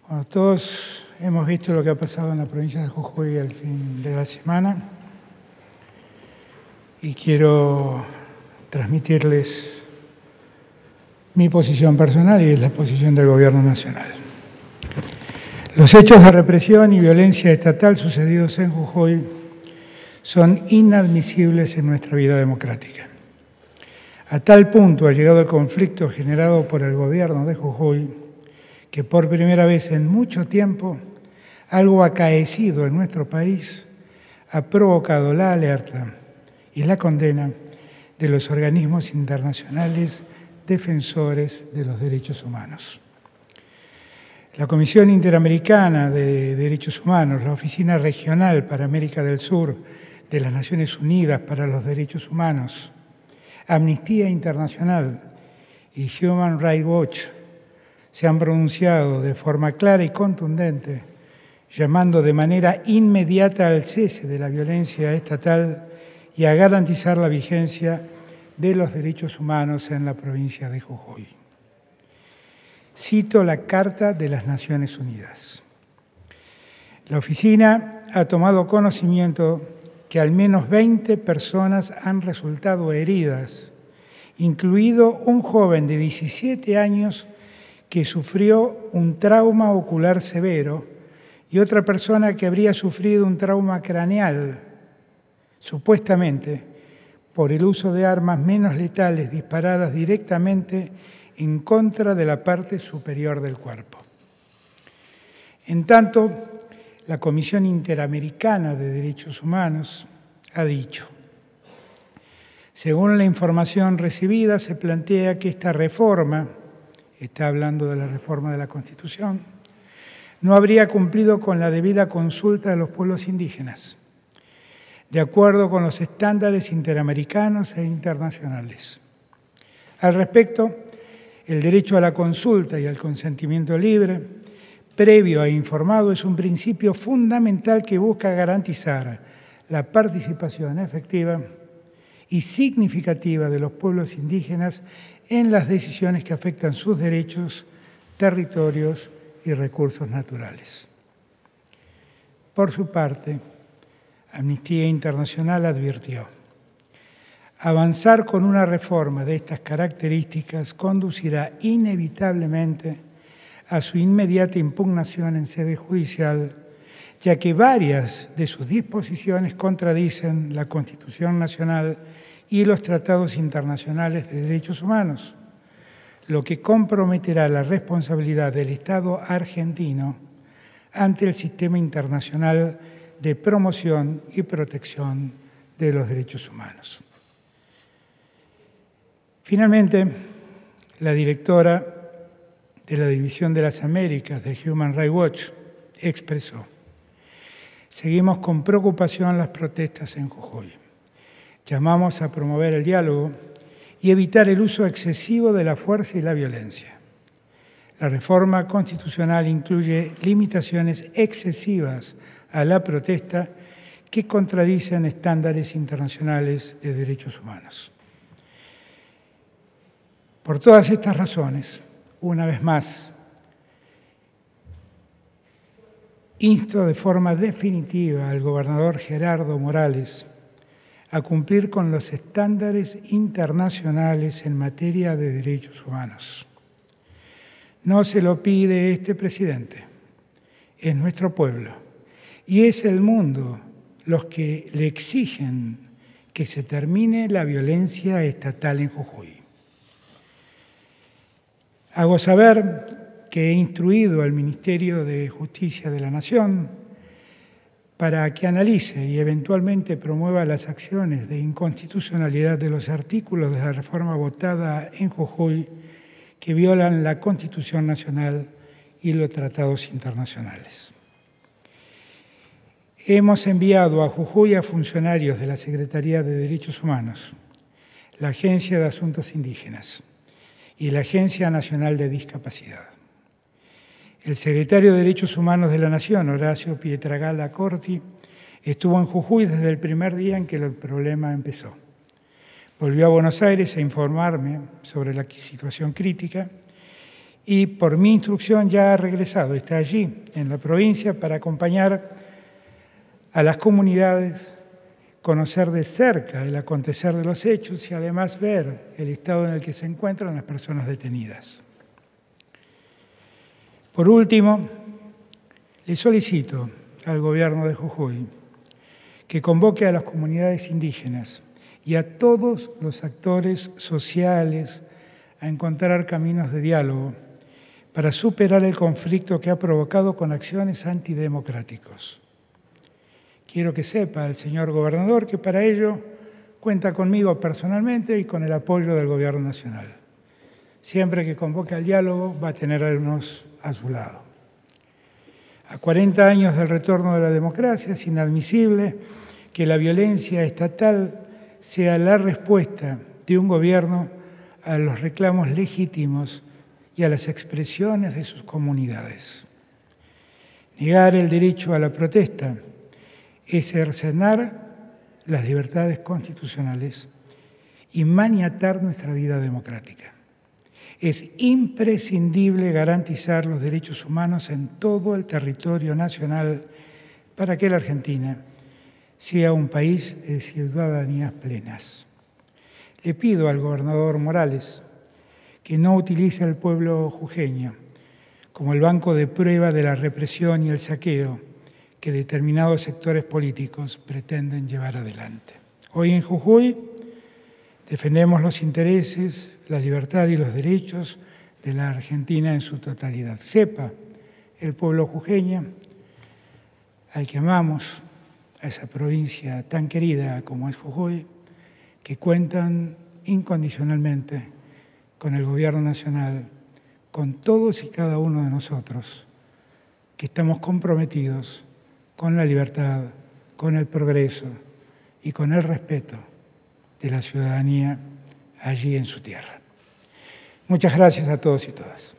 Bueno, todos hemos visto lo que ha pasado en la provincia de Jujuy al fin de la semana y quiero transmitirles mi posición personal y la posición del Gobierno Nacional. Los hechos de represión y violencia estatal sucedidos en Jujuy son inadmisibles en nuestra vida democrática. A tal punto ha llegado el conflicto generado por el Gobierno de Jujuy que por primera vez en mucho tiempo algo acaecido en nuestro país ha provocado la alerta y la condena de los organismos internacionales defensores de los derechos humanos. La Comisión Interamericana de Derechos Humanos, la Oficina Regional para América del Sur de las Naciones Unidas para los Derechos Humanos, Amnistía Internacional y Human Rights Watch se han pronunciado de forma clara y contundente, llamando de manera inmediata al cese de la violencia estatal y a garantizar la vigencia de los derechos humanos en la provincia de Jujuy. Cito la Carta de las Naciones Unidas. La oficina ha tomado conocimiento que al menos 20 personas han resultado heridas, incluido un joven de 17 años que sufrió un trauma ocular severo y otra persona que habría sufrido un trauma craneal, supuestamente por el uso de armas menos letales disparadas directamente en contra de la parte superior del cuerpo. En tanto, la Comisión Interamericana de Derechos Humanos ha dicho: según la información recibida, se plantea que esta reforma, está hablando de la reforma de la Constitución, no habría cumplido con la debida consulta de los pueblos indígenas, de acuerdo con los estándares interamericanos e internacionales. Al respecto, el derecho a la consulta y al consentimiento libre, previo e informado, es un principio fundamental que busca garantizar la participación efectiva y significativa de los pueblos indígenas en las decisiones que afectan sus derechos, territorios y recursos naturales. Por su parte, Amnistía Internacional advirtió: avanzar con una reforma de estas características conducirá inevitablemente a su inmediata impugnación en sede judicial, ya que varias de sus disposiciones contradicen la Constitución Nacional y los tratados internacionales de derechos humanos, lo que comprometerá la responsabilidad del Estado argentino ante el sistema internacional de promoción y protección de los derechos humanos. Finalmente, la directora de la División de las Américas de Human Rights Watch expresó: seguimos con preocupación las protestas en Jujuy. Llamamos a promover el diálogo y evitar el uso excesivo de la fuerza y la violencia. La reforma constitucional incluye limitaciones excesivas a la protesta que contradicen estándares internacionales de derechos humanos. Por todas estas razones, una vez más, insto de forma definitiva al gobernador Gerardo Morales a cumplir con los estándares internacionales en materia de derechos humanos. No se lo pide este presidente, es nuestro pueblo y es el mundo los que le exigen que se termine la violencia estatal en Jujuy. Hago saber que he instruido al Ministerio de Justicia de la Nación para que analice y eventualmente promueva las acciones de inconstitucionalidad de los artículos de la reforma votada en Jujuy que violan la Constitución Nacional y los tratados internacionales. Hemos enviado a Jujuy a funcionarios de la Secretaría de Derechos Humanos, la Agencia de Asuntos Indígenas y la Agencia Nacional de Discapacidad. El secretario de Derechos Humanos de la Nación, Horacio Pietragala Corti, estuvo en Jujuy desde el primer día en que el problema empezó. Volvió a Buenos Aires a informarme sobre la situación crítica y por mi instrucción ya ha regresado, está allí en la provincia para acompañar a las comunidades, conocer de cerca el acontecer de los hechos y además ver el estado en el que se encuentran las personas detenidas. Por último, le solicito al Gobierno de Jujuy que convoque a las comunidades indígenas y a todos los actores sociales a encontrar caminos de diálogo para superar el conflicto que ha provocado con acciones antidemocráticos. Quiero que sepa el señor gobernador que para ello cuenta conmigo personalmente y con el apoyo del Gobierno Nacional. Siempre que convoque al diálogo va a tener a unos a su lado. A 40 años del retorno de la democracia es inadmisible que la violencia estatal sea la respuesta de un gobierno a los reclamos legítimos y a las expresiones de sus comunidades. Negar el derecho a la protesta es cercenar las libertades constitucionales y maniatar nuestra vida democrática. Es imprescindible garantizar los derechos humanos en todo el territorio nacional para que la Argentina sea un país de ciudadanías plenas. Le pido al gobernador Morales que no utilice al pueblo jujeño como el banco de prueba de la represión y el saqueo que determinados sectores políticos pretenden llevar adelante. Hoy en Jujuy defendemos los intereses, la libertad y los derechos de la Argentina en su totalidad. Sepa el pueblo jujeño, al que amamos, a esa provincia tan querida como es Jujuy, que cuentan incondicionalmente con el Gobierno Nacional, con todos y cada uno de nosotros, que estamos comprometidos con la libertad, con el progreso y con el respeto de la ciudadanía allí en su tierra. Muchas gracias a todos y todas.